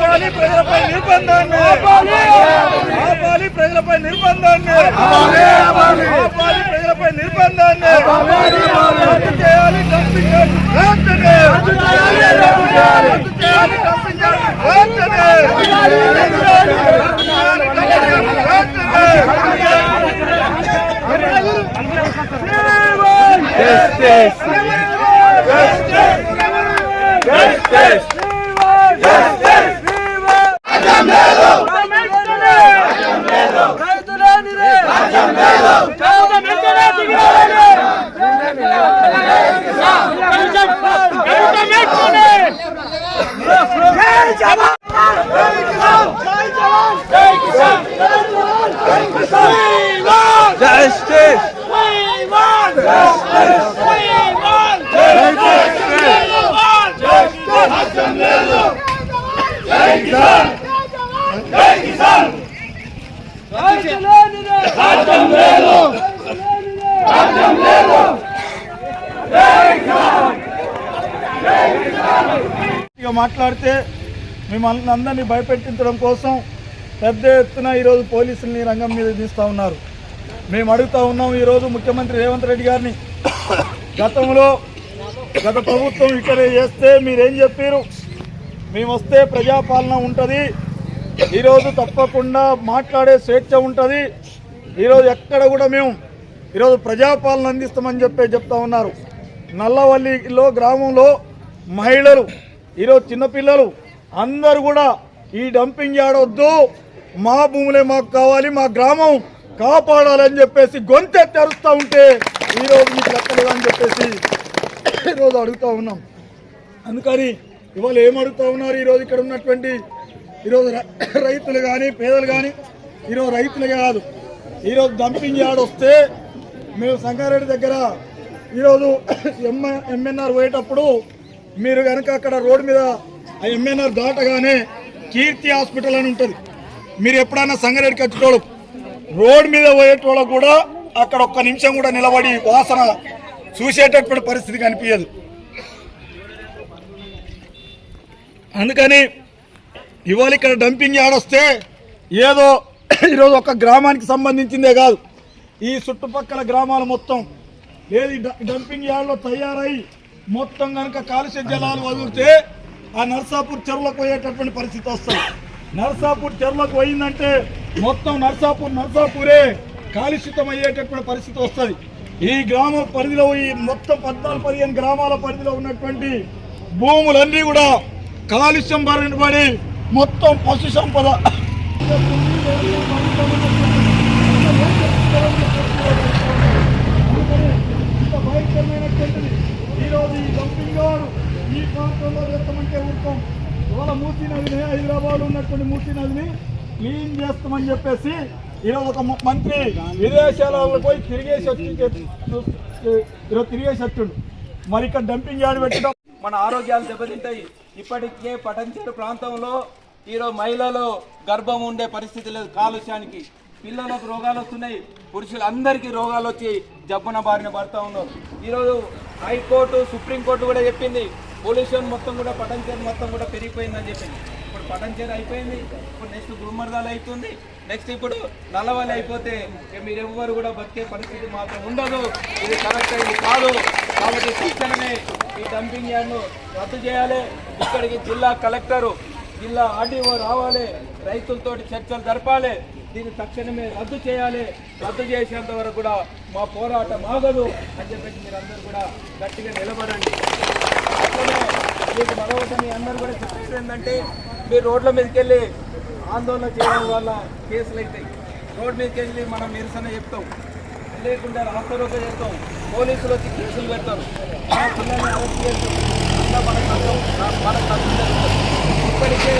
చేయాలి ప్రజలపై నిర్బంధాన్ని ఆపాలి ప్రజలపై నిర్బంధాన్ని ఆపాలి ప్రజలపై నిర్బంధాన్ని రద్దు చేయాలి డంపింగ్ వెంటనే రద్దు చేయాలి డంపింగ్ వెంటనే Justice! Justice! Justice! Justice! Ajamelo! Ajamelo! Ajamelo! Justice! We want justice! We want justice! We want justice! Ajamelo! Jai Kisan! Jai Kisan! Ajamelo! Ajamelo! Jai Kisan! Jai Kisan! ఇక మాట్లాడితే మిమ్మల్ని అందరినీ భయపెట్టించడం కోసం పెద్ద ఎత్తున ఈరోజు పోలీసుల్ని రంగం మీద తీస్తూ ఉన్నారు. మేము అడుగుతూ ఉన్నాం ఈరోజు ముఖ్యమంత్రి రేవంత్ రెడ్డి గారిని, గత ప్రభుత్వం ఇక్కడ చేస్తే మీరేం చెప్పారు? మేము వస్తే ప్రజాపాలన ఉంటుంది, ఈరోజు తప్పకుండా మాట్లాడే స్వేచ్ఛ ఉంటుంది, ఈరోజు ఎక్కడ కూడా మేము ఈరోజు ప్రజాపాలన అందిస్తామని చెప్తా ఉన్నారు. నల్లవల్లిలో గ్రామంలో మహిళలు, ఈరోజు చిన్నపిల్లలు అందరూ కూడా ఈ డంపింగ్ యార్డ్ వద్దు, మా భూములే మాకు కావాలి, మా గ్రామం కాపాడాలని చెప్పేసి గొంతెత్తి అరుస్తూ ఉంటే ఈరోజు మీకు లెక్కలేదు అని చెప్పేసి ఈరోజు అడుగుతూ ఉన్నాం. అందుకని ఇవాళ ఏమడుగుతూ ఉన్నారు? ఈరోజు ఇక్కడ ఉన్నటువంటి ఈరోజు రైతులు కానీ పేదలు కానీ, ఈరోజు రైతులే కాదు, ఈరోజు డంపింగ్ యార్డ్ వస్తే మేము సంగారెడ్డి దగ్గర ఈరోజు ఎంఎన్ఆర్ పోయేటప్పుడు మీరు కనుక అక్కడ రోడ్డు మీద ఆ ఎంఎన్ఆర్ దాటగానే కీర్తి హాస్పిటల్ అని ఉంటుంది. మీరు ఎప్పుడైనా సంగారెడ్డికి వచ్చేటోళ్ళు రోడ్ మీద పోయేటోళ్ళకు కూడా అక్కడ ఒక్క నిమిషం కూడా నిలబడి వాసన చూసేటటువంటి పరిస్థితి కనిపించదు. అందుకని ఇవాళ ఇక్కడ డంపింగ్ యార్డ్ వస్తే ఏదో ఈరోజు ఒక గ్రామానికి సంబంధించిందే కాదు, ఈ చుట్టుపక్కల గ్రామాలు మొత్తం లేదు డంపింగ్ యార్డ్లో తయారై మొత్తం కనుక కాలుష్య జలాలు వదిలితే ఆ నర్సాపూర్ చెరువులకు పోయేటటువంటి పరిస్థితి వస్తుంది. నర్సాపూర్ చెరువులకు పోయిందంటే మొత్తం నర్సాపూరే కాలుష్యితం అయ్యేటటువంటి పరిస్థితి వస్తుంది. ఈ గ్రామ పరిధిలో ఈ మొత్తం 14-15 గ్రామాల పరిధిలో ఉన్నటువంటి భూములన్నీ కూడా కాలుష్యం బారిన పడి మొత్తం పశు సంపద భయంకరమైనటువంటిది. ఈరోజు ఈ డంపింగ్ యార్డ్ ఈ ప్రాంతంలో చేస్తామంటే ఊరుకోం. ఇవాళ మూసీ నదిని, హైదరాబాద్ ఉన్నటువంటి మూసీ నదిని క్లీన్ చేస్తామని చెప్పేసి ఈరోజు ఒక మంత్రి విదేశాలలో పోయి తిరిగేసి వచ్చిండు. మరి ఇక్కడ డంపింగ్ యార్డ్ పెట్టడం మన ఆరోగ్యాలు దెబ్బతింటాయి. ఇప్పటికే పటంచేరు ప్రాంతంలో ఈరోజు మహిళలు గర్భం ఉండే పరిస్థితి లేదు కాలుష్యానికి. పిల్లలకు రోగాలు వస్తున్నాయి, పురుషులందరికీ రోగాలు వచ్చి జబ్బున బారిన పడుతూ ఉన్నారు. ఈరోజు హైకోర్టు, సుప్రీంకోర్టు కూడా చెప్పింది పొల్యూషన్ మొత్తం కూడా పటంచేరు మొత్తం కూడా పెరిగిపోయిందని చెప్పింది. ఇప్పుడు పటంచేరు అయిపోయింది, ఇప్పుడు నెక్స్ట్ గుమ్మర్దాలు అవుతుంది, నెక్స్ట్ ఇప్పుడు నల్లవల్లి అయిపోతే మీరెవ్వరు కూడా బతికే పరిస్థితి మాత్రం ఉండదు. ఇది కరెక్ట్ అయింది కాదు. కాబట్టి తక్షణమే ఈ డంపింగ్ యార్డ్ను రద్దు చేయాలి. ఇక్కడికి జిల్లా కలెక్టరు, జిల్లా ఆర్డీఓ రావాలి, రైతులతో చర్చలు జరపాలి. దీన్ని తక్షణమే రద్దు చేయాలి. రద్దు చేసేంత వరకు కూడా మా పోరాటం ఆగదు అని చెప్పేసి మీరందరూ కూడా గట్టిగా నిలబడండి. అట్లనే మీకు మరొకటి మీ అందరూ కూడా చెప్పేది ఏంటంటే, మీరు రోడ్ల మీదకి వెళ్ళి ఆందోళన చేయడం వల్ల కేసులు అవుతాయి. రోడ్ మీదకి వెళ్ళి మనం నిరసన చెప్తాం, లేకుండా రాస్తారోక చేస్తాం, పోలీసులు వచ్చి కేసులు పెడతారు, మన పిల్లల్ని అరెస్ట్ చేస్తాం. అట్లా మనకు ఇప్పటికే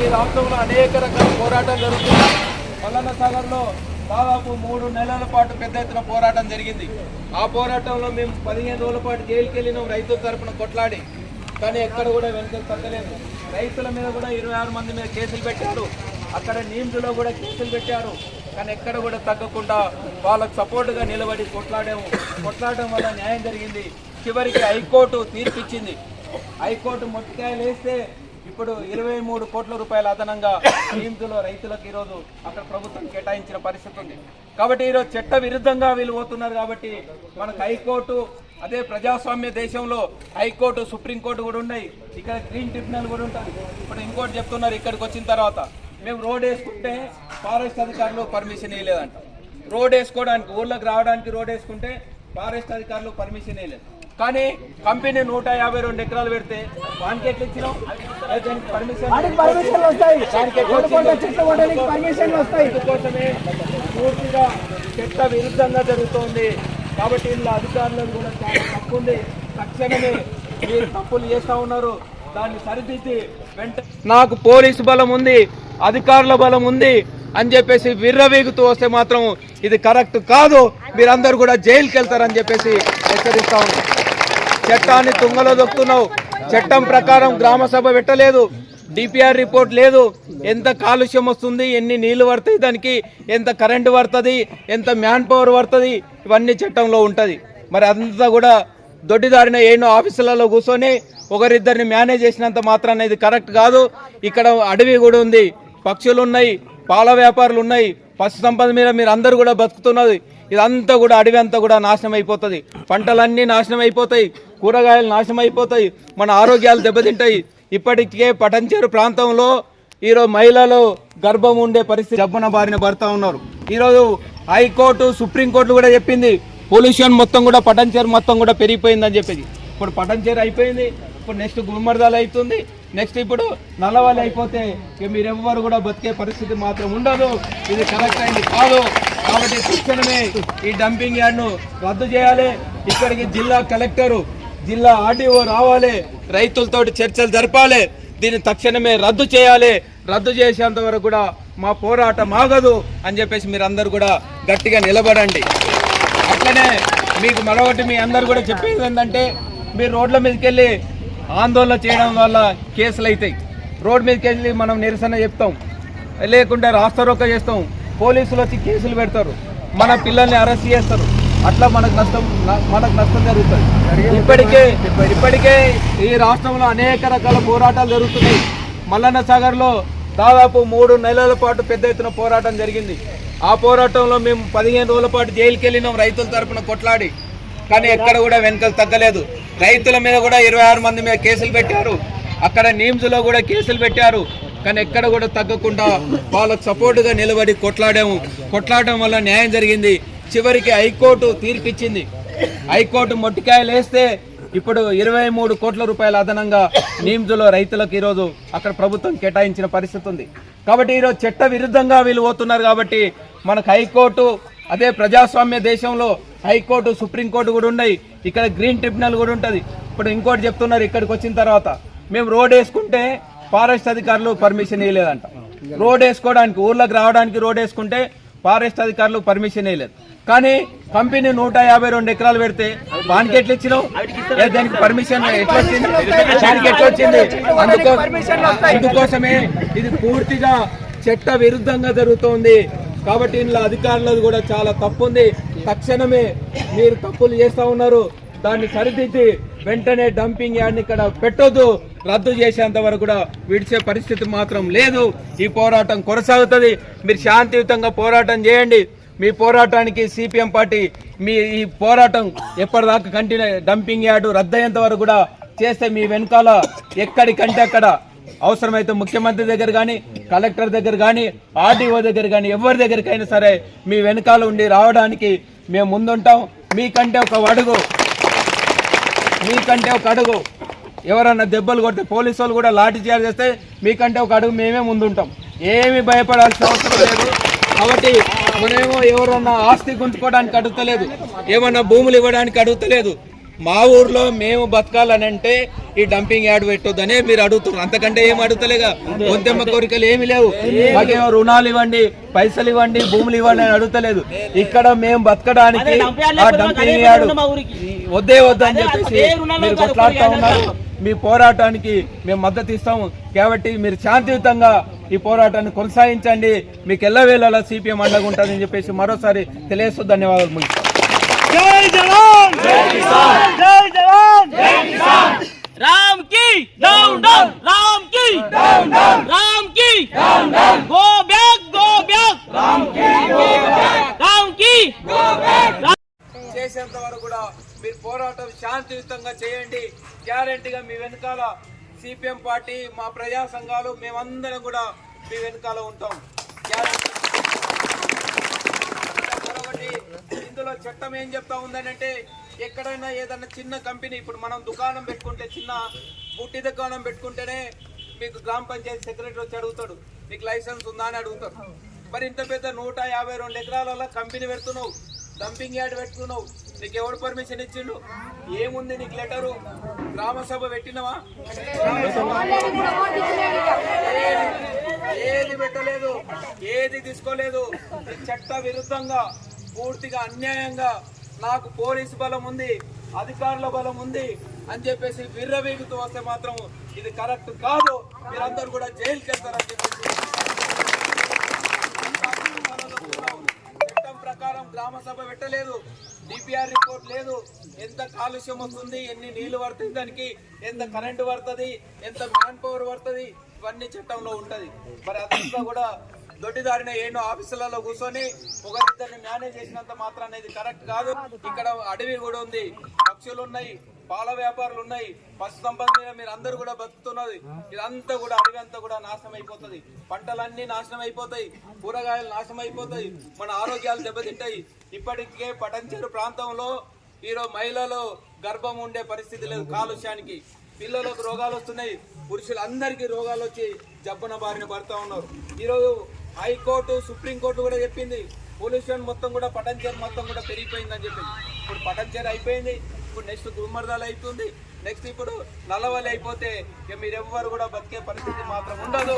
ఈ రాష్ట్రంలో అనేక రకాల పోరాటాలు జరుగుతున్నాయి. మల్లన్న సాగర్లో దాదాపు 3 నెలల పాటు పెద్ద ఎత్తున పోరాటం జరిగింది. ఆ పోరాటంలో మేము 15 రోజుల పాటు జైలుకి వెళ్ళినాం రైతుల తరఫున కొట్లాడి. కానీ ఎక్కడ కూడా వెనుకలు తగ్గలేదు. రైతుల మీద కూడా 26 మంది మీద కేసులు పెట్టారు. అక్కడ నీమ్స్లో కూడా కేసులు పెట్టారు. కానీ ఎక్కడ కూడా తగ్గకుండా వాళ్ళకు సపోర్టుగా నిలబడి కొట్లాడడం వల్ల న్యాయం జరిగింది. చివరికి హైకోర్టు తీర్పిచ్చింది. హైకోర్టు మొట్టికాయలు వేస్తే ఇప్పుడు 23 కోట్ల రూపాయల అదనంగా నియమితులో రైతులకు ఈరోజు అక్కడ ప్రభుత్వం కేటాయించిన పరిస్థితి ఉంది. కాబట్టి ఈరోజు చట్ట విరుద్ధంగా వీళ్ళు పోతున్నారు. కాబట్టి మనకు హైకోర్టు, అదే ప్రజాస్వామ్య దేశంలో హైకోర్టు, సుప్రీంకోర్టు కూడా ఉన్నాయి. ఇక్కడ గ్రీన్ ట్రిబ్యునల్ కూడా ఉంటుంది. ఇప్పుడు ఇంకోటి చెప్తున్నారు, ఇక్కడికి వచ్చిన తర్వాత మేము రోడ్ వేసుకుంటే ఫారెస్ట్ అధికారులు పర్మిషన్ ఇవ్వలేదంట. రోడ్ వేసుకోవడానికి, ఊళ్ళకి రావడానికి రోడ్ వేసుకుంటే ఫారెస్ట్ అధికారులు పర్మిషన్ ఇవ్వలేదు. కానీ కంపెనీ 152 ఎకరాలు పెడితే వానికి ఎట్లా ఇచ్చినాం? అందుకోసమే పూర్తిగా చట్ట విరుద్ధంగా జరుగుతోంది. కాబట్టి ఇందులో అధికారులను కూడా చాలా తప్పు ఉంది. తక్షణమే మీరు తప్పులు చేస్తా ఉన్నారు, దాన్ని సరిదిద్ది నాకు పోలీసు బలం ఉంది, అధికారుల బలం ఉంది అని చెప్పేసి విర్రవీగుతూ వస్తే మాత్రం ఇది కరెక్ట్ కాదు. మీరందరూ కూడా జైలుకి వెళ్తారని చెప్పేసి హెచ్చరిస్తా ఉన్నారు. చట్టాన్ని తుంగలో దొక్కుతున్నావు. చట్టం ప్రకారం గ్రామ సభ పెట్టలేదు, డిపిఆర్ రిపోర్ట్ లేదు, ఎంత కాలుష్యం వస్తుంది, ఎన్ని నీళ్లు పడుతుంది, దానికి ఎంత కరెంటు పడుతుంది, ఎంత మ్యాన్ పవర్ పడుతుంది, ఇవన్నీ చట్టంలో ఉంటుంది. మరి అంతా కూడా దొడ్డిదారిన ఎన్నో ఆఫీసులలో కూర్చొని ఒకరిద్దరిని మేనేజ్ చేసినంత మాత్రాన ఇది కరెక్ట్ కాదు. ఇక్కడ అడవి కూడా ఉంది, పక్షులు ఉన్నాయి, పాల వ్యాపారులు ఉన్నాయి, పశు సంపద మీద మీరు అందరూ కూడా బతుకుతున్నది. ఇదంతా కూడా అడవి అంతా కూడా నాశనం అయిపోతుంది, పంటలన్నీ నాశనం అయిపోతాయి, కూరగాయలు నాశనం అయిపోతాయి, మన ఆరోగ్యాలు దెబ్బతింటాయి. ఇప్పటికే పటంచేరు ప్రాంతంలో ఈరోజు మహిళలు గర్భం ఉండే పరిస్థితి, జబ్బున బారిన పడుతూ ఉన్నారు. ఈరోజు హైకోర్టు, సుప్రీంకోర్టు కూడా చెప్పింది పొల్యూషన్ మొత్తం కూడా పటంచేరు మొత్తం కూడా పెరిగిపోయిందని చెప్పేది. ఇప్పుడు పటంచేరు అయిపోయింది, ఇప్పుడు నెక్స్ట్ గుమ్మడిదాలు అవుతుంది, నెక్స్ట్ ఇప్పుడు నల్లవాలి అయిపోతే మీరెవ్వరు కూడా బతికే పరిస్థితి మాత్రం ఉండదు. ఇది కరెక్ట్ అయింది కాదు. కాబట్టి తక్షణమే ఈ డంపింగ్ యార్డ్ను రద్దు చేయాలి. ఇక్కడికి జిల్లా కలెక్టరు, జిల్లా ఆర్డీఓ రావాలి, రైతులతో చర్చలు జరపాలి, దీన్ని తక్షణమే రద్దు చేయాలి. రద్దు చేసేంత వరకు కూడా మా పోరాటం ఆగదు అని చెప్పేసి మీరు అందరు కూడా గట్టిగా నిలబడండి. అట్లనే మీకు మరొకటి మీ అందరు కూడా చెప్పేది ఏంటంటే, మీరు రోడ్ల మీదకి వెళ్ళి ఆందోళన చేయడం వల్ల కేసులు అవుతాయి. రోడ్ మీదకి వెళ్ళి మనం నిరసన చెప్తాం, లేకుంటే రాస్తారోక చేస్తాం, పోలీసులు వచ్చి కేసులు పెడతారు, మన పిల్లల్ని అరెస్ట్ చేస్తారు. అట్లా మనకు నష్టం జరుగుతుంది. ఇప్పటికే ఈ రాష్ట్రంలో అనేక రకాల పోరాటాలు జరుగుతున్నాయి. మల్లన్న సాగర్లో దాదాపు 3 నెలల పాటు పెద్ద ఎత్తున పోరాటం జరిగింది. ఆ పోరాటంలో మేము 15 రోజుల పాటు జైలుకి వెళ్ళినాం, రైతుల తరపున కొట్లాడి. కానీ ఎక్కడ కూడా వెనకలు తగ్గలేదు. రైతుల మీద కూడా 26 మంది మీద కేసులు పెట్టారు, అక్కడ నిమ్స్లో కూడా కేసులు పెట్టారు. కానీ ఎక్కడ కూడా తగ్గకుండా వాళ్ళకు సపోర్టుగా నిలబడి కొట్లాడడం వల్ల న్యాయం జరిగింది. చివరికి హైకోర్టు తీర్పిచ్చింది. హైకోర్టు మొట్టికాయలు వేస్తే ఇప్పుడు 23 కోట్ల రూపాయల అదనంగా నిమ్స్లో రైతులకు ఈరోజు అక్కడ ప్రభుత్వం కేటాయించిన పరిస్థితి ఉంది. కాబట్టి ఈరోజు చట్ట విరుద్ధంగా వీళ్ళు పోతున్నారు. కాబట్టి మనకు హైకోర్టు, అదే ప్రజాస్వామ్య దేశంలో హైకోర్టు, సుప్రీంకోర్టు కూడా ఉన్నాయి. ఇక్కడ గ్రీన్ ట్రిబ్యునల్ కూడా ఉంటుంది. ఇప్పుడు ఇంకోటి చెప్తున్నారు, ఇక్కడికి వచ్చిన తర్వాత మేము రోడ్ వేసుకుంటే ఫారెస్ట్ అధికారులు పర్మిషన్ ఇవ్వలేదంట. రోడ్ వేసుకోవడానికి, ఊర్లోకి రావడానికి రోడ్ వేసుకుంటే ఫారెస్ట్ అధికారులు పర్మిషన్ ఇవ్వలేదు. కానీ కంపెనీ 152 ఎకరాలు పెడితే వానికి ఎట్లా ఇచ్చినావు? దానికి పర్మిషన్ ఎట్లా వచ్చింది? దానికి ఎట్లా వచ్చింది? అందుకోసమే ఇది పూర్తిగా చట్ట విరుద్ధంగా జరుగుతోంది. కాబట్టి ఇందులో అధికారులది కూడా చాలా తప్పు ఉంది. తక్షణమే మీరు తప్పులు చేస్తా ఉన్నారు, దాన్ని సరిదిద్ది వెంటనే డంపింగ్ యార్డ్ని ఇక్కడ పెట్టొద్దు. రద్దు చేసేంత వరకు కూడా విడిచే పరిస్థితి మాత్రం లేదు. ఈ పోరాటం కొనసాగుతుంది. మీరు శాంతియుతంగా పోరాటం చేయండి. మీ పోరాటానికి సిపిఎం పార్టీ మీ ఈ పోరాటం ఎప్పటిదాకా కంటిన్యూ, డంపింగ్ యార్డు రద్దయ్యేంత వరకు కూడా చేస్తే మీ వెనకాల ఎక్కడికంటే అక్కడ, అవసరమైతే ముఖ్యమంత్రి దగ్గర కానీ, కలెక్టర్ దగ్గర కానీ, ఆర్డీఓ దగ్గర కానీ, ఎవరి దగ్గరికైనా సరే మీ వెనకాల ఉండి రావడానికి మేము ముందుంటాం. మీకంటే ఒక అడుగు ఎవరన్నా దెబ్బలు కొడితే పోలీసు వాళ్ళు కూడా లాఠీ చార్జ్ చేస్తే మీకంటే ఒక అడుగు మేమే ముందుంటాం. ఏమి భయపడాల్సిన అవసరం లేదు. కాబట్టి మనమేమో ఎవరన్నా ఆస్తి గుంజుకోవడానికి అడుగుతలేదు, ఏమన్నా భూములు ఇవ్వడానికి అడుగుతలేదు. మా ఊర్లో మేము బతకాలని అంటే ఈ డంపింగ్ యార్డ్ పెట్టొద్దనే మీరు అడుగుతున్నారు. అంతకంటే ఏం అడుగుతలేగా. కొంతెమ్మ కోరికలు ఏమి లేవు. మాకేమో రుణాలు ఇవ్వండి, పైసలు ఇవ్వండి, భూములు ఇవ్వండి అని అడుగుతలేదు. ఇక్కడ మేము బతకడానికి ఆ డంపింగ్ యార్డ్ వద్దని చెప్పేసి మీరు కొట్లాడుతూ ఉన్నారు. మీ పోరాటానికి మేము మద్దతు ఇస్తాము. కాబట్టి మీరు శాంతియుతంగా ఈ పోరాటాన్ని కొనసాగించండి. మీకు ఎల్లవేళలా సిపిఎం అండగా ఉంటుందని చెప్పేసి మరోసారి తెలియజేస్తూ ధన్యవాదాలు ముగిస్తాం. జై జవాన్, జై కిసాన్, జై జవాన్, జై కిసాన్. రామ్ కి డౌన్ డౌన్, రామ్ కి పోరాటం శాంతియుతంగా చేయండి. గ్యారెంటీగా మీ వెనకాల సిపిఎం పార్టీ, మా ప్రజా సంఘాలు, మేమందరం కూడా మీ వెనకాల ఉంటాం. గ్యారెంటీ. మరొకటి, ఇందులో చట్టం ఏం చెప్తా ఉందనంటే, ఎక్కడైనా ఏదైనా చిన్న కంపెనీ, ఇప్పుడు మనం దుకాణం పెట్టుకుంటే, చిన్న బుట్టి దుకాణం పెట్టుకుంటేనే మీకు గ్రామ పంచాయతీ సెక్రటరీ వచ్చి అడుగుతాడు, మీకు లైసెన్స్ ఉందా అని అడుగుతాడు. మరి ఇంత పెద్ద 152 ఎకరాలలో కంపెనీ పెడుతున్నావు, డంపింగ్ యార్డ్ పెట్టుకున్నావు, నీకు ఎవడు పర్మిషన్ ఇచ్చిండు? ఏముంది నీకు లెటరు? గ్రామ సభ పెట్టినవా? ఏది పెట్టలేదు, ఏది తీసుకోలేదు. చట్ట విరుద్ధంగా, పూర్తిగా అన్యాయంగా, నాకు పోలీసు బలం ఉంది, అధికారుల బలం ఉంది అని చెప్పేసి విర్రవీగుతూ వస్తే మాత్రం ఇది కరెక్ట్ కాదు. మీరందరూ కూడా జైలుకి వెళ్తారని చెప్పేసి చట్టం ప్రకారం గ్రామ సభ పెట్టలేదు, డిపిఆర్ రిపోర్ట్ లేదు, ఎంత కాలుష్యం వస్తుంది, ఎన్ని నీళ్లు పడుతుంది, దానికి ఎంత కరెంటు పడుతుంది, ఎంత మ్యాన్ పవర్ పడుతుంది, ఇవన్నీ చట్టంలో ఉంటది. మరి అదంతా కూడా దొడ్డిదారిన ఎన్నో ఆఫీసులలో కూర్చొని ఒకరిద్దరిని మేనేజ్ చేసినంత మాత్రం అనేది కరెక్ట్ కాదు. ఇక్కడ అడవి కూడా ఉంది, పక్షులు ఉన్నాయి, పాల వ్యాపారులు ఉన్నాయి, పశు సంపద మీద మీరు అందరూ కూడా బతుకుతున్నది. ఇదంతా కూడా అడవి అంతా కూడా నాశనం అయిపోతుంది, పంటలన్నీ నాశనం అయిపోతాయి, కూరగాయలు నాశనం అయిపోతాయి, మన ఆరోగ్యాలు దెబ్బతింటాయి. ఇప్పటికే పటంచెరు ప్రాంతంలో ఈరోజు మహిళలు గర్భం ఉండే పరిస్థితి లేదు, కాలుష్యానికి. పిల్లలకు రోగాలు వస్తున్నాయి, పురుషులందరికీ రోగాలు వచ్చి జబ్బున బారిన పడుతూ ఉన్నారు. ఈరోజు హైకోర్టు, సుప్రీంకోర్టు కూడా చెప్పింది, పొల్యూషన్ మొత్తం కూడా పటంచెరు మొత్తం కూడా పెరిగిపోయిందని చెప్పింది. ఇప్పుడు పటంచెరు అయిపోయింది, ఇప్పుడు నెక్స్ట్ గుమ్మర్దాలు అవుతుంది, నెక్స్ట్ ఇప్పుడు నల్లవల్లి అయిపోతే ఇక మీరెవ్వరు కూడా బతికే పరిస్థితి మాత్రం ఉండదు.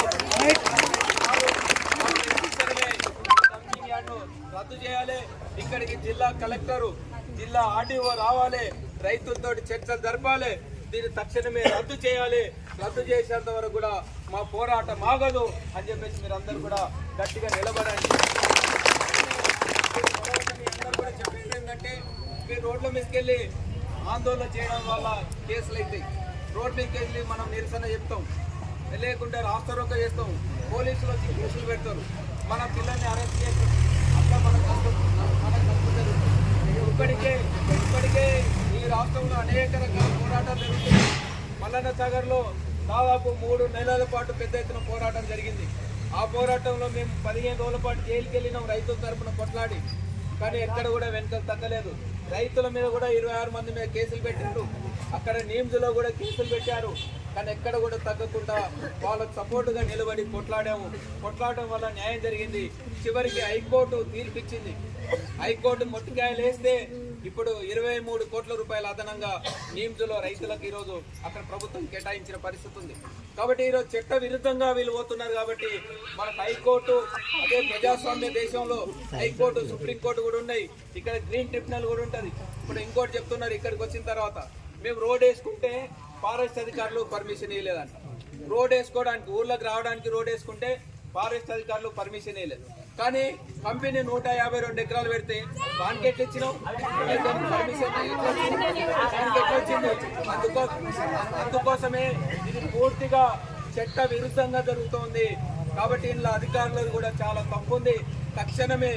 రద్దు చేయాలి. ఇక్కడికి జిల్లా కలెక్టరు, జిల్లా ఆర్డీఓ రావాలి, రైతులతో చర్చలు జరపాలి, దీన్ని తక్షణమే రద్దు చేయాలి. రద్దు చేసేంత వరకు కూడా మా పోరాటం ఆగదు అని చెప్పేసి మీరు అందరూ కూడా గట్టిగా నిలబడండి. అందరూ కూడా చెప్పేది ఏంటంటే, మీరు రోడ్ల మీదకి వెళ్ళి ఆందోళన చేయడం వల్ల కేసులు అవుతాయి. రోడ్ మీదకి వెళ్ళి మనం నిరసన చెప్తాం, లేకుంటే రాస్తారోక చేస్తాం, పోలీసులు వచ్చి కేసులు పెడతారు, మన పిల్లల్ని అరెస్ట్ చేస్తారు. అట్లా మనకు కష్టం జరుగుతుంది. ఇప్పటికే ఈ రాష్ట్రంలో అనేక రకాల పోరాటాలు జరుగుతుంది. మల్లన్న సాగర్లో దాదాపు 3 నెలల పాటు పెద్ద ఎత్తున పోరాటం జరిగింది. ఆ పోరాటంలో మేము 15 రోజుల పాటు జైలుకి వెళ్ళినాం, రైతుల తరఫున కొట్లాడి. కానీ ఎక్కడ కూడా వెనుకలు తగ్గలేదు. రైతుల మీద కూడా 26 మంది మీద కేసులు పెట్టిండ్రు, అక్కడ నీమ్స్లో కూడా కేసులు పెట్టారు. కానీ ఎక్కడ కూడా తగ్గకుండా వాళ్ళకు సపోర్టుగా నిలబడి కొట్లాడాము. కొట్లాడడం వల్ల న్యాయం జరిగింది. చివరికి హైకోర్టు తీర్పిచ్చింది. హైకోర్టు మొట్టికాయలు వేస్తే ఇప్పుడు 23 కోట్ల రూపాయల అదనంగా నీమ్స్లో రైతులకు ఈరోజు అక్కడ ప్రభుత్వం కేటాయించిన పరిస్థితి ఉంది. కాబట్టి ఈరోజు చట్ట విరుద్ధంగా వీళ్ళు పోతున్నారు. కాబట్టి మనకు హైకోర్టు, అదే ప్రజాస్వామ్య దేశంలో హైకోర్టు, సుప్రీంకోర్టు కూడా ఉన్నాయి, ఇక్కడ గ్రీన్ ట్రిబ్యునల్ కూడా ఉంటుంది. ఇప్పుడు ఇంకోటి చెప్తున్నారు, ఇక్కడికి వచ్చిన తర్వాత మేము రోడ్ వేసుకుంటే ఫారెస్ట్ అధికారులు పర్మిషన్ ఇవ్వలేదంట. రోడ్ వేసుకోవడానికి, ఊర్లోకి రావడానికి రోడ్ వేసుకుంటే ఫారెస్ట్ అధికారులు పర్మిషన్ ఇవ్వలేదు. కానీ కంపెనీ 152 ఎకరాలు పెడితే దానికి ఎట్లా ఇచ్చినావు? పర్మిషన్ అందుకోసమే ఇది పూర్తిగా చట్ట విరుద్ధంగా జరుగుతోంది. కాబట్టి ఇందులో అధికారులు కూడా చాలా తప్పు ఉంది. తక్షణమే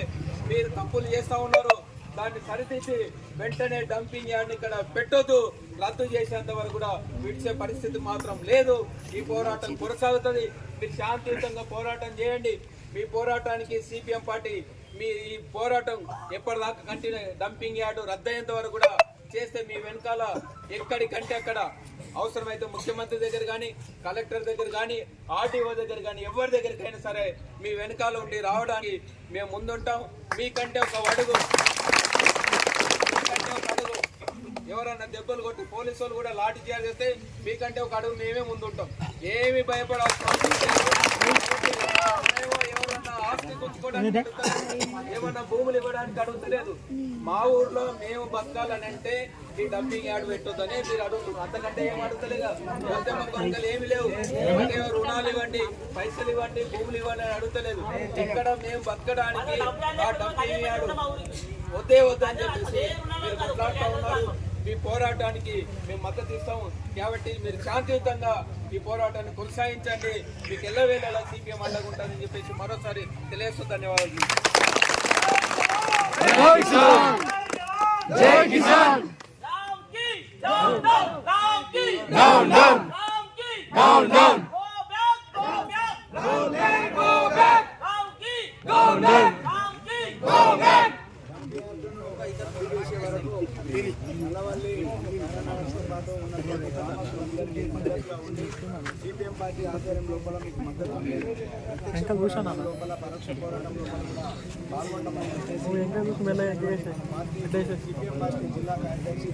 మీరు తప్పులు చేస్తూ ఉన్నారు, దాన్ని సరిదిద్ది వెంటనే డంపింగ్ యార్డ్ని ఇక్కడ పెట్టొద్దు. రద్దు చేసేంత వరకు కూడా విడిచే పరిస్థితి మాత్రం లేదు. ఈ పోరాటం కొనసాగుతుంది. మీరు శాంతియుతంగా పోరాటం చేయండి. మీ పోరాటానికి సిపిఎం పార్టీ మీ ఈ పోరాటం ఎప్పటిదాకా కంటిన్యూ, డంపింగ్ యార్డు రద్దయ్యేంత వరకు కూడా చేస్తే మీ వెనకాల ఎక్కడికంటే అక్కడ, అవసరమైతే ముఖ్యమంత్రి దగ్గర కానీ, కలెక్టర్ దగ్గర కానీ, ఆర్టీఓ దగ్గర కానీ, ఎవరి దగ్గరికైనా సరే మీ వెనకాల ఉండి రావడానికి మేము ముందుంటాం. మీకంటే ఒక అడుగు, ఎవరన్నా దెబ్బలు కొట్టి పోలీసు వాళ్ళు కూడా లాఠీ చార్జ్ చేస్తే మీకంటే ఒక అడుగు మేమే ముందుంటాం. ఏమి భయపడాల్సిన ఎవరన్నా ఆస్తి గుంచుకోవడానికి అడుగుతలేదు, ఏమన్నా భూములు ఇవ్వడానికి అడుగుతలేదు. మా ఊర్లో మేము బతకాలని అంటే ఈ డంపింగ్ యార్డ్ పెట్టొద్దని మీరు అడుగుతున్నారు. అంతకంటే ఏం అడుగుతలేగా. మధ్యమ కొరకలు ఏమి లేవు, రుణాలు ఇవ్వండి, పైసలు ఇవ్వండి, భూములు ఇవ్వండి అని అడుగుతలేదు. ఇక్కడ మేము బతకడానికి ఆ డంపింగ్ యార్డ్ వద్దే వద్దని చెప్పేసి మీరు కొట్లాడుతూ ఉన్నారు. మీ పోరాటానికి మేము మద్దతు ఇస్తాము. కాబట్టి మీరు శాంతియుతంగా ఈ పోరాటాన్ని కొనసాగించండి. మీకు ఎల్లవేళలా సిపిఎం అండగా ఉంటుందని చెప్పేసి మరోసారి తెలియజేస్తూ ధన్యవాదాలు. జై Kisan. Down, down. Ram ki. Down, down. Ram ki. Down, down. Go back, go back. Go back. Ram ki. Go back. Ram ki. Go back. CPM party ఆధ్వర్యం లోపల మీకు మద్దతు లోపల పరోక్ష పోరాటంలో పాల్గొనమని సిపిఎం పార్టీ జిల్లా కార్యదర్శి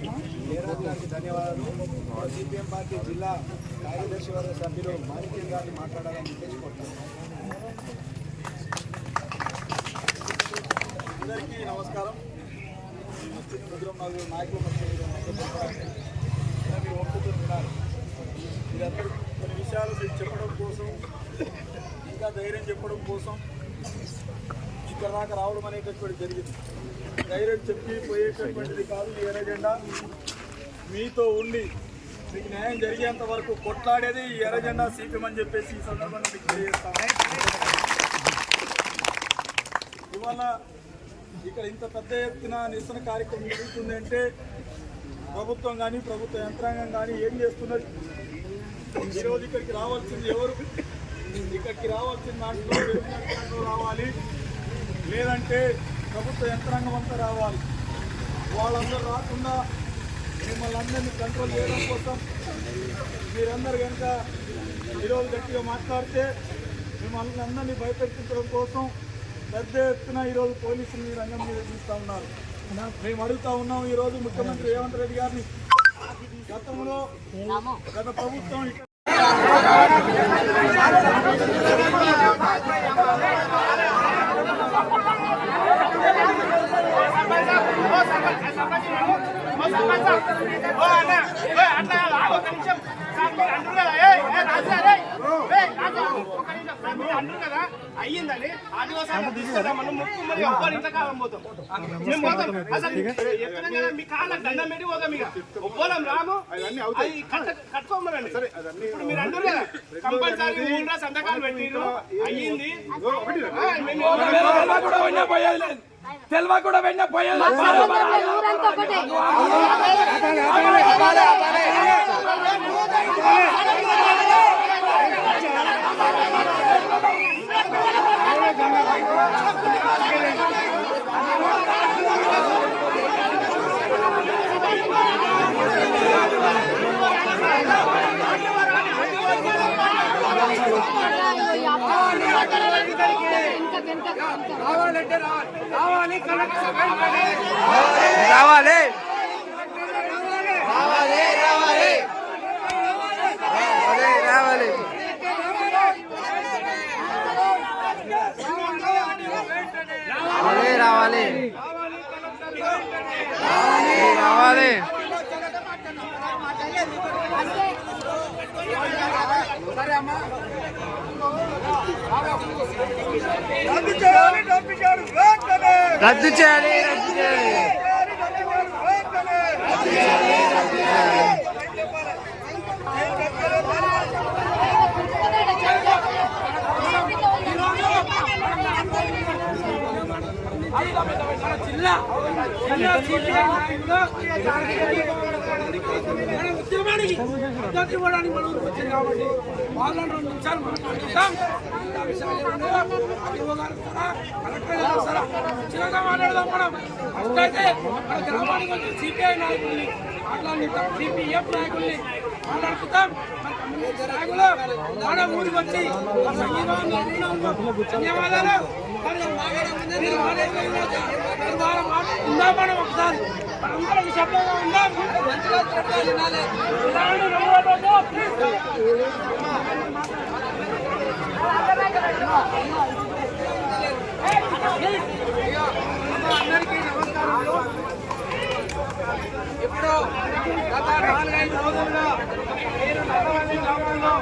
జయరాజ్ గారికి ధన్యవాదాలు. సిపిఎం పార్టీ జిల్లా కార్యదర్శి వర్గ సభ్యులు మాణిక్యం గారిని మాట్లాడాలని ఉద్దేశిస్తున్నాను. అందరికీ నమస్కారం. ముగ్గురు నలుగురు నాయకులు మీరు ఒప్పుతూ వినాలి. మీరందరూ కొన్ని విషయాలు మీకు చెప్పడం కోసం, ఇంకా ధైర్యం చెప్పడం కోసం ఇక్కడ దాకా రావడం అనేటటువంటి జరిగింది. ధైర్యం చెప్పి పోయేటటువంటిది కాదు ఈ ఎర్రజెండా. మీతో ఉండి మీకు న్యాయం జరిగేంత వరకు కొట్లాడేది ఈ ఎర్రజెండా సిపిఎం అని చెప్పేసి ఈ సందర్భంగా మీకు తెలియజేస్తాను. ఇవాళ ఇక్కడ ఇంత పెద్ద ఎత్తున నిరసన కార్యక్రమం జరుగుతుంది అంటే ప్రభుత్వం కానీ ప్రభుత్వ యంత్రాంగం కానీ ఏం చేస్తున్నది? ఈరోజు ఇక్కడికి రావాల్సింది ఎవరు? ఇక్కడికి రావాల్సిన దాంట్లో యంత్రాంగం రావాలి, లేదంటే ప్రభుత్వ యంత్రాంగం అంతా రావాలి. వాళ్ళందరూ రాకుండా మిమ్మల్ని అందరినీ కంట్రోల్ చేయడం కోసం మీరందరూ కనుక ఈరోజు గట్టిగా మాట్లాడితే మిమ్మల్ని అందరినీ భయపెట్టించడం కోసం పెద్ద ఎత్తున ఈరోజు పోలీసులు మీ రంగం మీద తీస్తూ ఉన్నారు. మేము అడుగుతా ఉన్నాం ఈరోజు ముఖ్యమంత్రి రేవంత్ రెడ్డి గారిని, గతంలో గత ప్రభుత్వం అయ్యిందని ఆదివాసాలు తీసుకురా మనం ముక్కు మరి ఒక్కరి ఇంత కాలం పోతాం మేము పోతాం అసలు ఎక్కడ కదా మీ కాళ్ళకి దండం పెట్టి పోతాం ఇక ఒప్పోలం రాము అది కట్టుకోమరండి. ఇప్పుడు మీరు అంటారు కదా కంపల్సరీ ఊళ్ళో సంతకాలు పెట్టిరు అయ్యింది తెల్వా కూడా వెన్న పోయేది. రావాలి రద్దు చేయాలి. ఉద్యమానికి మద్దతు ఇవ్వడానికి మనం వచ్చింది కాబట్టి వాళ్ళని 2 నిమిషాలు మాట్లాడుతాం. చిన్నగా మాట్లాడదాం. మనం అట్లయితే మన గ్రామానికి వచ్చి సిపిఐ నాయకుల్ని మాట్లాడుతాం, సిపిఎఫ్ నాయకుల్ని మాట్లాడుతాం. మన కమ్యూనిస్ట్ నాయకులు మన ఊరికి వచ్చి ధన్యవాదాలు. ఉందాం మనం ఒకసారి మనందరం శబ్దంగా ఉందాం. అందరికీ నమస్కారాలు. ఇప్పుడు గత 4-5 రోజులుగా నేను నల్లవల్లి గ్రామంలో